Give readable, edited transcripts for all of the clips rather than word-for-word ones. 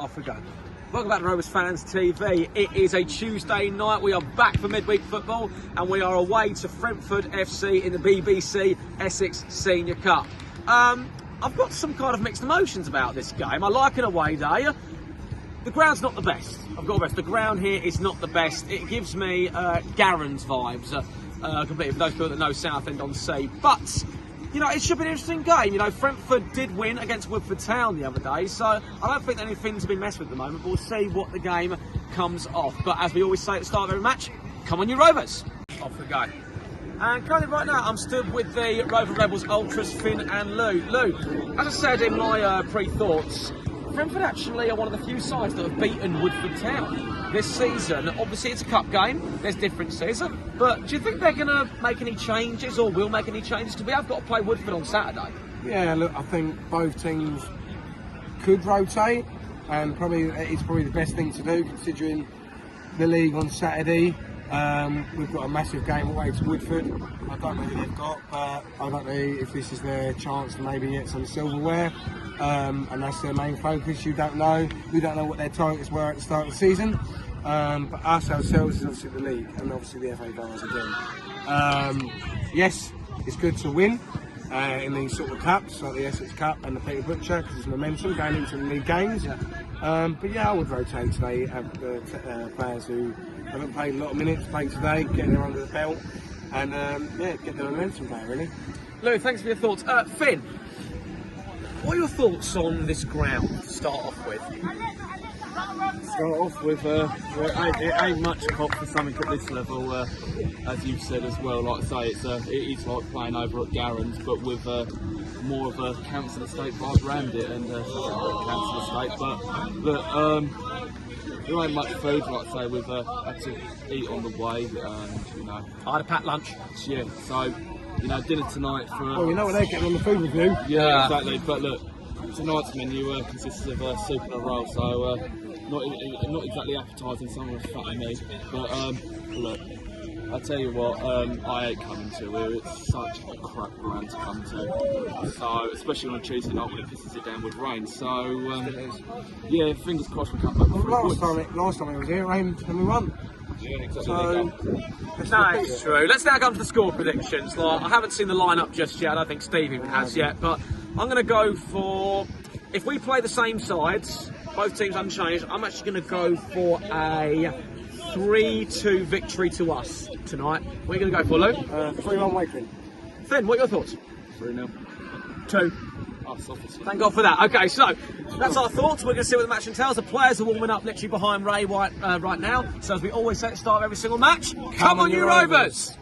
Off we go. Welcome back to Rovers Fans TV. It is a Tuesday night. We are back for midweek football and we are away to Frenford FC in the BBC Essex Senior Cup. I've got some kind of mixed emotions about this game. I like an away day. The ground's not the best. I've got to rest. The ground here is not the best. It gives me Garren's vibes, completely for those people that know Southend-on-Sea. But you know, it should be an interesting game. You know, Frenford did win against Woodford Town the other day, so I don't think anything to be messed with at the moment, but we'll see what the game comes off. But as we always say at the start of every match, come on you Rovers! Off we go. And currently right now, I'm stood with the Rover Rebels Ultras, Finn and Lou. Lou, as I said in my pre-thoughts, Frenford actually are one of the few sides that have beaten Woodford Town this season. Obviously, it's a cup game. There's differences. But do you think they're going to make any changes or will make any changes? Because we have got to play Woodford on Saturday. Yeah, look, I think both teams could rotate, and it's probably the best thing to do considering the league on Saturday. We've got a massive game away to Woodford. I don't know who they've got, but I don't know if this is their chance to maybe get some silverware. And that's their main focus. You don't know. We don't know what their targets were at the start of the season. But us ourselves is obviously the league and obviously the FA Vars again. Yes, it's good to win in these sort of cups like the Essex Cup and the Peter Butcher because there's momentum going into the league games. But yeah, I would rotate today. Have the players who haven't played a lot of minutes play today, get them under the belt, and yeah, get the momentum back really. Lou, thanks for your thoughts. Finn, what are your thoughts on this ground to start off with? Start off with, it ain't much cop for something at this level, as you've said as well. Like I say, it is like playing over at Garren's, but with more of a council estate vibe around it, and council estate. But look, there ain't much food. Like I say, we've had to eat on the way, and you know, I had a packed lunch. Yeah, so you know, dinner tonight for. Well, you know what they're getting on the food review. Yeah, exactly. But look, tonight's menu consists of soup and a roll, so not exactly appetising, someone was fatting me. But look, I tell you what, I hate coming to here. It's such a crap ground to come to. So especially on a Tuesday night when it pisses it down with rain. So yeah, fingers crossed we come back. Well, last time it was here, it rained and we won. Yeah, exactly. So, No, it's true. Let's now go to the score predictions. Like, I haven't seen the lineup just yet. I don't think Steve even has yet. But I'm going to go for, if we play the same sides, both teams unchanged, I'm actually going to go for a 3-2 victory to us tonight. What are you going to go for, Lou? 3-1 Wakefield. Finn, what are your thoughts? 3-0. 2. Us, obviously. Thank God for that. Okay, so that's our thoughts. We're going to see what the match entails. The players are warming up literally behind Ray White right now. So as we always say at the start of every single match, come on you Rovers!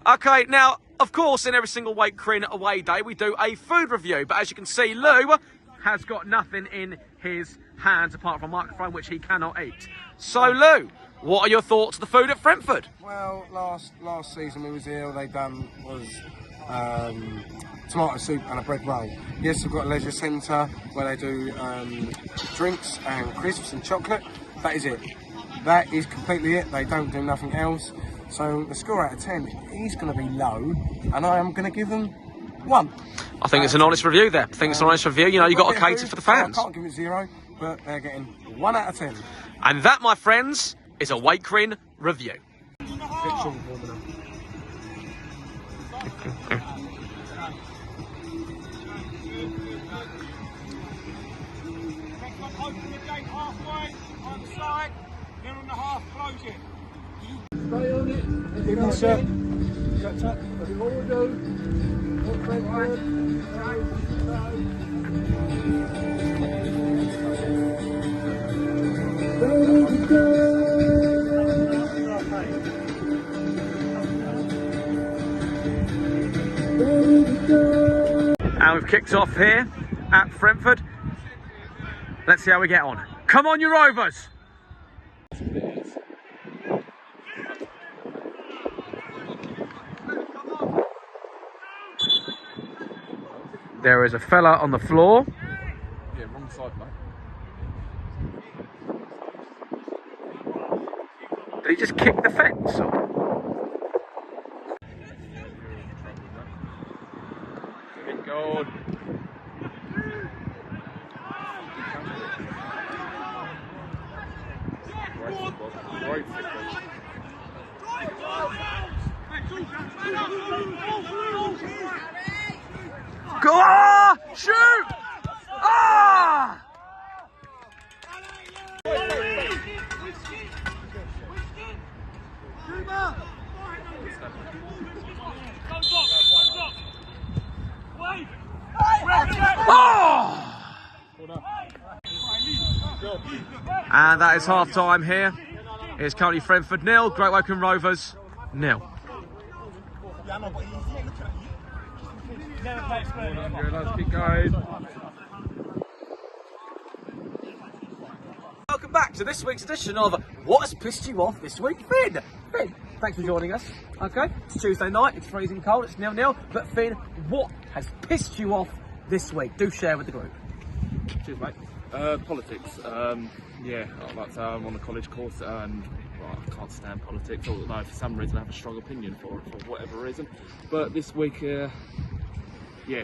Okay, now, of course, in every single Wake Crin away day, we do a food review. But as you can see, Lou has got nothing in his hands apart from a microphone, which he cannot eat. So, Lou, what are your thoughts of the food at Frenford? Well, last season we was here, all they done was tomato soup and a bread roll. Yes, we've got a leisure centre where they do drinks and crisps and chocolate. That is it. That is completely it. They don't do nothing else. So the score out of 10 is going to be low, and I am going to give them 1. I think it's an honest review there. I think it's an honest review. You know, you've got to cater for the fans. I can't give it 0, but they're getting 1 out of 10. And that, my friends, is a Wake Crin review. Open the gate halfway on the side, then on the half close it. Stay on it. Give me a shot. That's up. That's all we do. And we've kicked off here at Frenford. Let's see how we get on. Come on, you Rovers! There is a fella on the floor. Yeah, wrong side, mate. Did he just kick the fence? Or? Good. great football. Go on! Shoot! Ah! Oh! And that is half time here. It's currently Frenford 0, Great Woking Rovers 0. Let's keep going. Welcome back to this week's edition of What Has Pissed You Off This Week, Finn. Finn, thanks for joining us. Okay, it's Tuesday night, it's freezing cold, it's 0-0. But Finn, what has pissed you off this week? Do share with the group. Cheers, mate. Politics. Yeah, like I say, I'm on a college course and well, I can't stand politics, although for some reason I have a strong opinion for it, for whatever reason. But this week, yeah,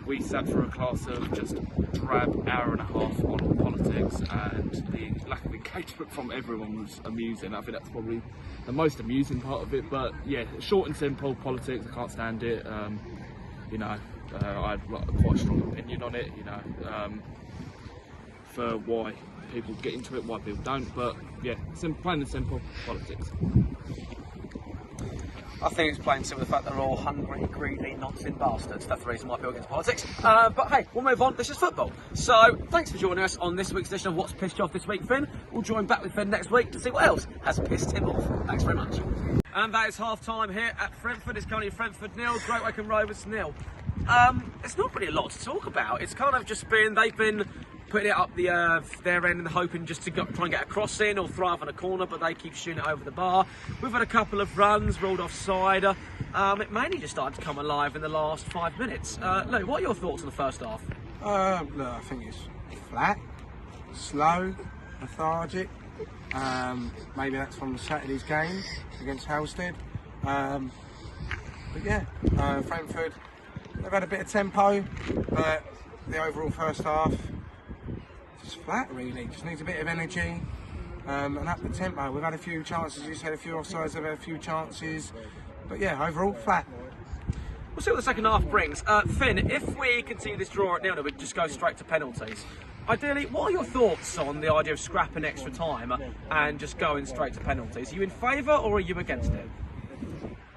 we sat for a class of just drab hour and a half on politics, and the lack of engagement from everyone was amusing. I think that's probably the most amusing part of it. But yeah, short and simple politics. I can't stand it. You know, I have like, quite a strong opinion on it. You know, for why people get into it, why people don't. But yeah, plain and simple politics. I think it's plain simple the fact they're all hungry, greedy, nonsense bastards. That's the reason why people get into politics. But hey, we'll move on. This is football. So thanks for joining us on this week's edition of What's Pissed You Off This Week, Finn. We'll join back with Finn next week to see what else has pissed him off. Thanks very much. And that is half time here at Frenford. It's currently Frenford 0, Great Woking Rovers 0. It's not really a lot to talk about. It's kind of just been, they've been putting it up their end and hoping just to try and get a cross in or thrive on a corner, but they keep shooting it over the bar. We've had a couple of runs, ruled offside. It mainly just started to come alive in the last 5 minutes. Lou, what are your thoughts on the first half? Look, I think it's flat, slow, lethargic. Maybe that's from Saturday's game against Halstead. But yeah, Frenford, they've had a bit of tempo, but the overall first half, just flat really, just needs a bit of energy and up the tempo. We've had a few chances, you said a few offsides, they've had a few chances, but yeah, overall flat. We'll see what the second half brings. Finn, if we continue this draw at 0-0, we just go straight to penalties. Ideally, what are your thoughts on the idea of scrapping extra time and just going straight to penalties? Are you in favour or are you against it?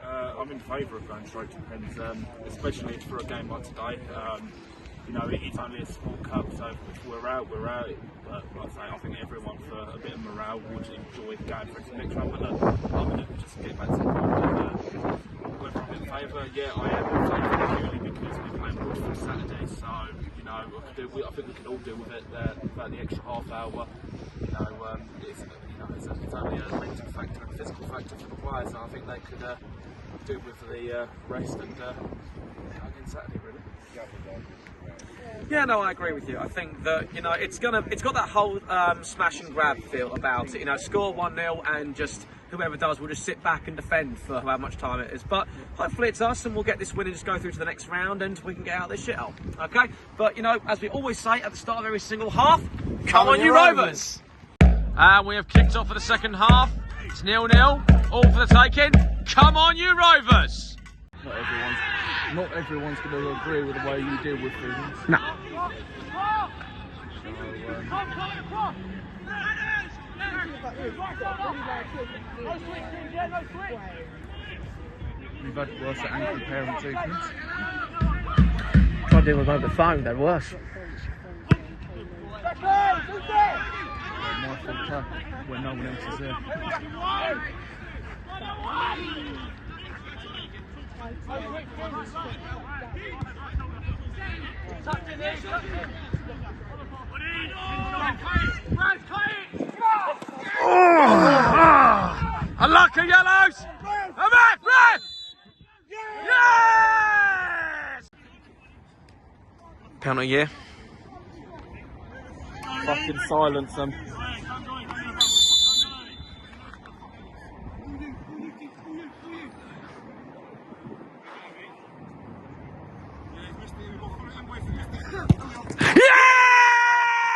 I'm in favour of going straight to pens, especially for a game like today. You know, it's only a small cup, so if we're out, we're out. But like I say, I think everyone, for a bit of morale, would enjoy going for the next round. But look, I'm going to just get back to the point. Whether I'm in favour, yeah, I am in favour purely because we're playing Woodford Saturday. So, you know, I think we can all deal with it about the extra half hour. You know, it's only a mental factor and a physical factor for the players. So I think they could do with the rest and again Saturday, really. Yeah, no, I agree with you. I think that, you know, it's got that whole smash and grab feel about it. You know, score 1-0 and just whoever does will just sit back and defend for however much time it is. But hopefully it's us and we'll get this win and just go through to the next round and we can get out of this shithole. Okay? But, you know, as we always say at the start of every single half, come on you Rovers! And we have kicked off for the second half. It's 0-0, all for the taking. Come on you Rovers! Not everyone's going to agree with the way you deal with things. No. We've had worse at ankle parent treatments. Try to deal with over the phone, they're worse. My fault when no one else is there. Unlucky yellows! Yes! Penalty, yeah. Fucking silence them.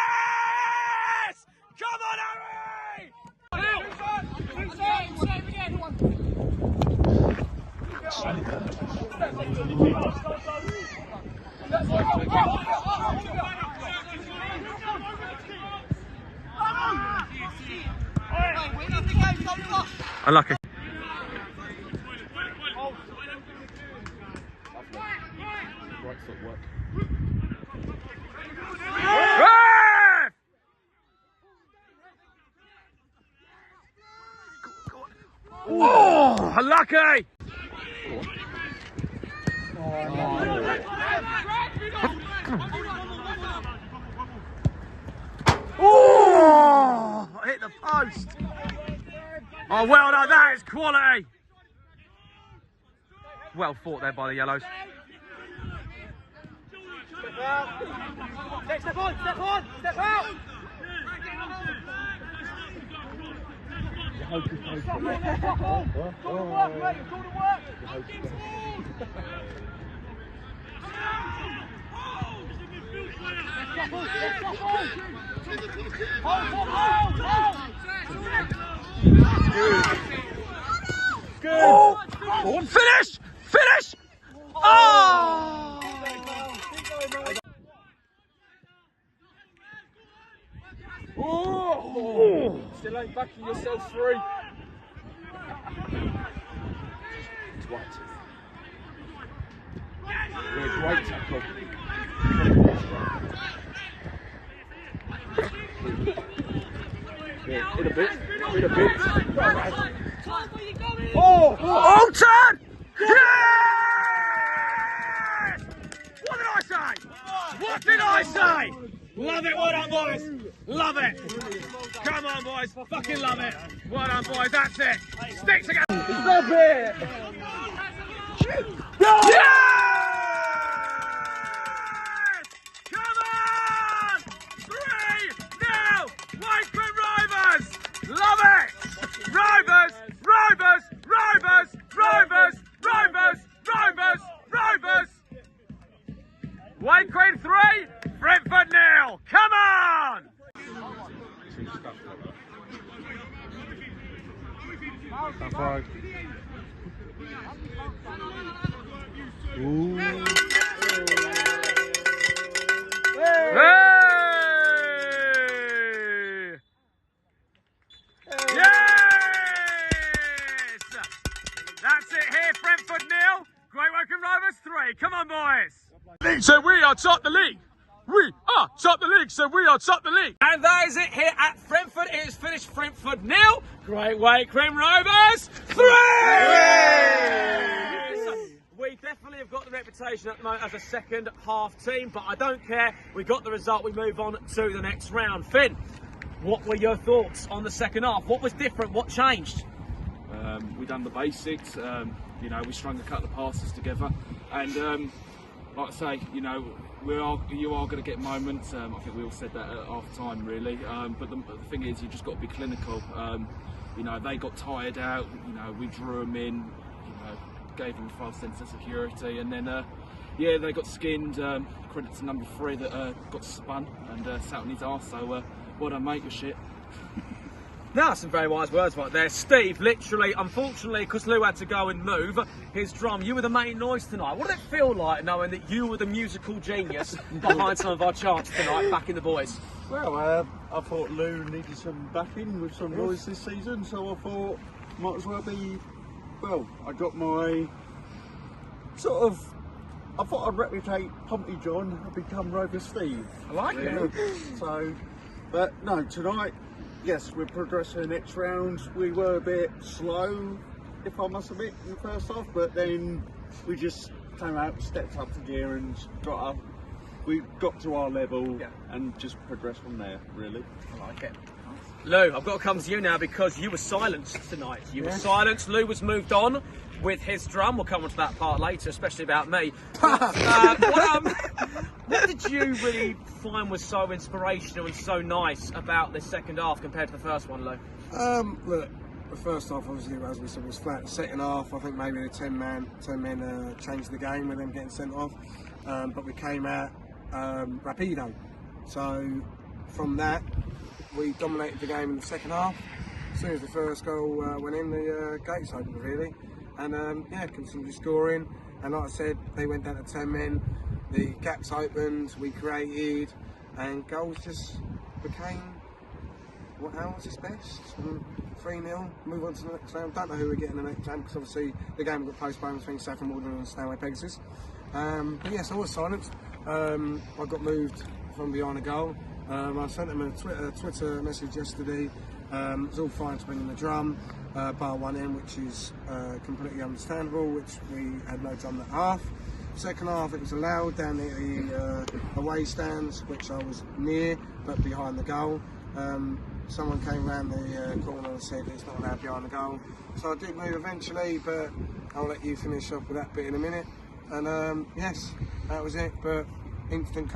Yes! Come on, Harry! Unlucky. Right footwork. Oh, unlucky! Oh, hit the post. Oh, well done, that is quality. Well fought there by the Yellows. Step on, step out! Good. Finish! Finish! Oh! Oh! Still ain't backing yourself free. Right. Yeah, great tackle. Yeah, in a bit. Oh! Alton! Yes! What did I say? What did I say? Love it, well done, boys. Love it. Come on, boys. Fucking love it. Well done, boys. That's it. Stick together. Stop it. Yes! Come on! 3-0! Wycombe Rovers! Love it! Rovers! Rovers! Rovers! Rovers! Rovers! Rovers! Rovers! Wycombe 3, Frenford 0. Come on! Hey! Yes! That's it here, Frenford 0, Great Wycombe Rovers 3. Come on, boys! So we are top the league. We are top the league, so we are top the league. And that is it here at Frenford. It is finished Frenford 0, Great Wycombe Rovers 3! We definitely have got the reputation at the moment as a second half team, but I don't care. We got the result. We move on to the next round. Finn, what were your thoughts on the second half? What was different? What changed? We done the basics. You know, we strung a couple of passes together, and like I say, you know, you are going to get moments. I think we all said that at half time, really. But the thing is, you just got to be clinical. You know, they got tired out. You know, we drew them in. You know, gave them a false sense of security, and then yeah, they got skinned. Credit to number 3 that got spun and sat on his arse. So well done, mate. Your shit. Now, some very wise words right there. Steve, literally, unfortunately, because Lou had to go and move his drum, you were the main noise tonight. What did it feel like knowing that you were the musical genius behind some of our chants tonight, backing the boys? Well, I thought Lou needed some backing with some noise this season, so I thought might as well be, well, I got my sort of, I thought I'd replicate Pumpy John and become Rover Steve. I like it. So, but no, tonight, yes, we're progressing the next round. We were a bit slow, if I must admit, in the first half, but then we just came out, stepped up to gear and got up. We got to our level and just progressed from there, really. I like it. Lou, I've got to come to you now because you were silenced tonight. You were silenced. Lou was moved on with his drum. We'll come on to that part later, especially about me. What did you really find was so inspirational and so nice about this second half compared to the first one, Lou? Look, the first half, obviously, as we said, was flat. The second half, I think maybe the 10 men changed the game with them getting sent off. But we came out rapido. So from that, we dominated the game in the second half. As soon as the first goal went in, the gates opened, really. and yeah, continued scoring. And like I said, they went down to 10 men. The gaps opened, we created, and goals just became what ours is best. 3-0, move on to the next round. Don't know who we're getting the next round because obviously the game got postponed between Saffron Walden and Stanway Pegasus. But yes, I was silenced. I got moved from behind the goal. I sent them a Twitter message yesterday. It was all fine to bring in the drum, bar one in, which is completely understandable, which we had no drum at half. Second half it was allowed down the away stands, which I was near but behind the goal. Someone came round the corner and said it's not allowed behind the goal. So I did move eventually, but I'll let you finish off with that bit in a minute. And yes, that was it, but instant